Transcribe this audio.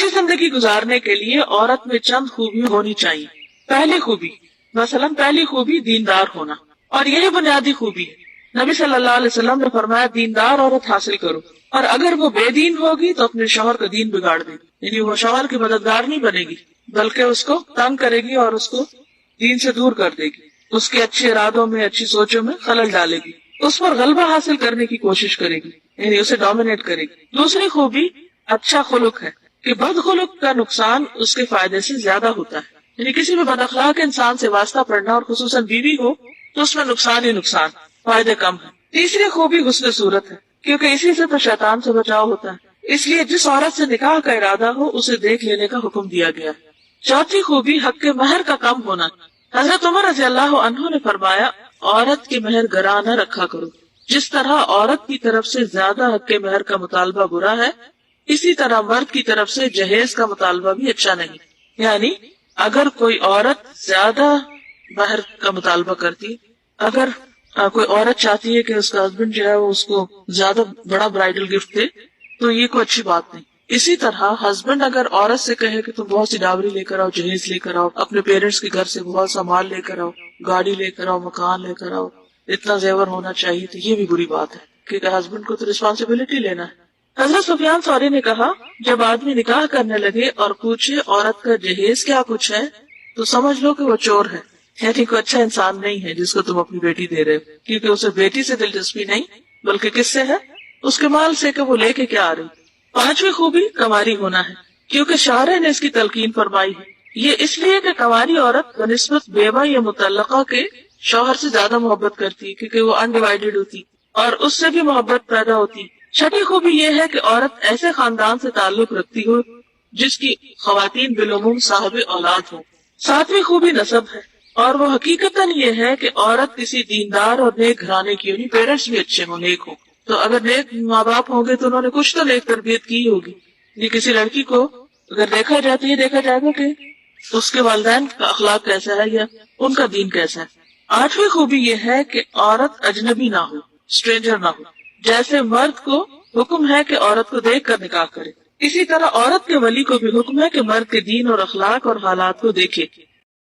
اچھی زندگی گزارنے کے لیے عورت میں چند خوبی ہونی چاہیے. پہلی خوبی پہلی خوبی دیندار ہونا، اور یہی بنیادی خوبی ہے. نبی صلی اللہ علیہ وسلم نے فرمایا دیندار عورت حاصل کرو، اور اگر وہ بے دین ہوگی تو اپنے شوہر کا دین بگاڑ دے گی. یعنی وہ شوہر کی مددگار نہیں بنے گی بلکہ اس کو تنگ کرے گی اور اس کو دین سے دور کر دے گی، اس کے اچھے ارادوں میں اچھی سوچوں میں خلل ڈالے گی، اس پر غلبہ حاصل کرنے کی کوشش کرے گی، یعنی اسے ڈومینیٹ کرے گی. دوسری خوبی اچھا خلق ہے کہ بد خلق کا نقصان اس کے فائدے سے زیادہ ہوتا ہے. یعنی کسی بھی بد اخلاق انسان سے واسطہ پڑنا، اور خصوصاً بیوی ہو، تو اس میں نقصان ہی نقصان، فائدے کم ہے. تیسری خوبی حسن صورت ہے، کیونکہ اسی سے تو شیطان سے بچاؤ ہوتا ہے. اس لیے جس عورت سے نکاح کا ارادہ ہو اسے دیکھ لینے کا حکم دیا گیا. چوتھی خوبی حق کے مہر کا کم ہونا. حضرت عمر رضی اللہ عنہ نے فرمایا عورت کے مہر گراں نہ رکھا کرو. جس طرح عورت کی طرف سے زیادہ حق کے مہر کا مطالبہ برا ہے، اسی طرح مرد کی طرف سے جہیز کا مطالبہ بھی اچھا نہیں. یعنی اگر کوئی عورت زیادہ مہر کا مطالبہ کرتی، اگر کوئی عورت چاہتی ہے کہ اس کا ہسبینڈ جو ہے وہ اس کو زیادہ بڑا برائڈل گفٹ دے، تو یہ کوئی اچھی بات نہیں. اسی طرح ہسبینڈ اگر عورت سے کہے کہ تم بہت سی ڈاوری لے کر آؤ، جہیز لے کر آؤ، اپنے پیرنٹس کے گھر سے بہت سا مال لے کر آؤ، گاڑی لے کر آؤ، مکان لے کر آؤ، اتنا زیور ہونا چاہیے، تو یہ بھی بری بات ہے، کیونکہ ہسبینڈ کو تو رسپانسبلٹی لینا ہے. حضرت سفیان ثوری نے کہا جب آدمی نکاح کرنے لگے اور پوچھے عورت کا جہیز کیا کچھ ہے تو سمجھ لو کہ وہ چور ہے، یعنی کوئی اچھا انسان نہیں ہے جس کو تم اپنی بیٹی دے رہے ہو، کیونکہ اسے بیٹی سے دلچسپی نہیں بلکہ کس سے ہے؟ اس کے مال سے کہ وہ لے کے کیا آ رہی. پانچویں خوبی کنواری ہونا ہے، کیونکہ شارع نے اس کی تلقین فرمائی ہے. یہ اس لیے کہ کنواری عورت بنسبت بیوہ یا مطلقہ کے شوہر سے زیادہ محبت کرتی ہے، کیونکہ وہ انڈیوائیڈڈ ہوتی اور اس سے بھی محبت پیدا ہوتی. چھٹی خوبی یہ ہے کہ عورت ایسے خاندان سے تعلق رکھتی ہو جس کی خواتین بالعموم صاحب اولاد ہوں. ساتویں خوبی نسب ہے، اور وہ حقیقتاً یہ ہے کہ عورت کسی دیندار اور نیک گھرانے کی ہونی، پیرنٹس بھی اچھے ہوں، نیک ہوں. تو اگر نیک ماں باپ ہوں گے تو انہوں نے کچھ تو نیک تربیت کی ہوگی. یہ کسی لڑکی کو اگر دیکھا جائے تو یہ دیکھا جائے گا کہ اس کے والدین کا اخلاق کیسا ہے یا ان کا دین کیسا ہے. آٹھویں خوبی یہ ہے کہ عورت اجنبی نہ ہو، اسٹرینجر نہ ہو. جیسے مرد کو حکم ہے کہ عورت کو دیکھ کر نکاح کرے، اسی طرح عورت کے ولی کو بھی حکم ہے کہ مرد کے دین اور اخلاق اور حالات کو دیکھے.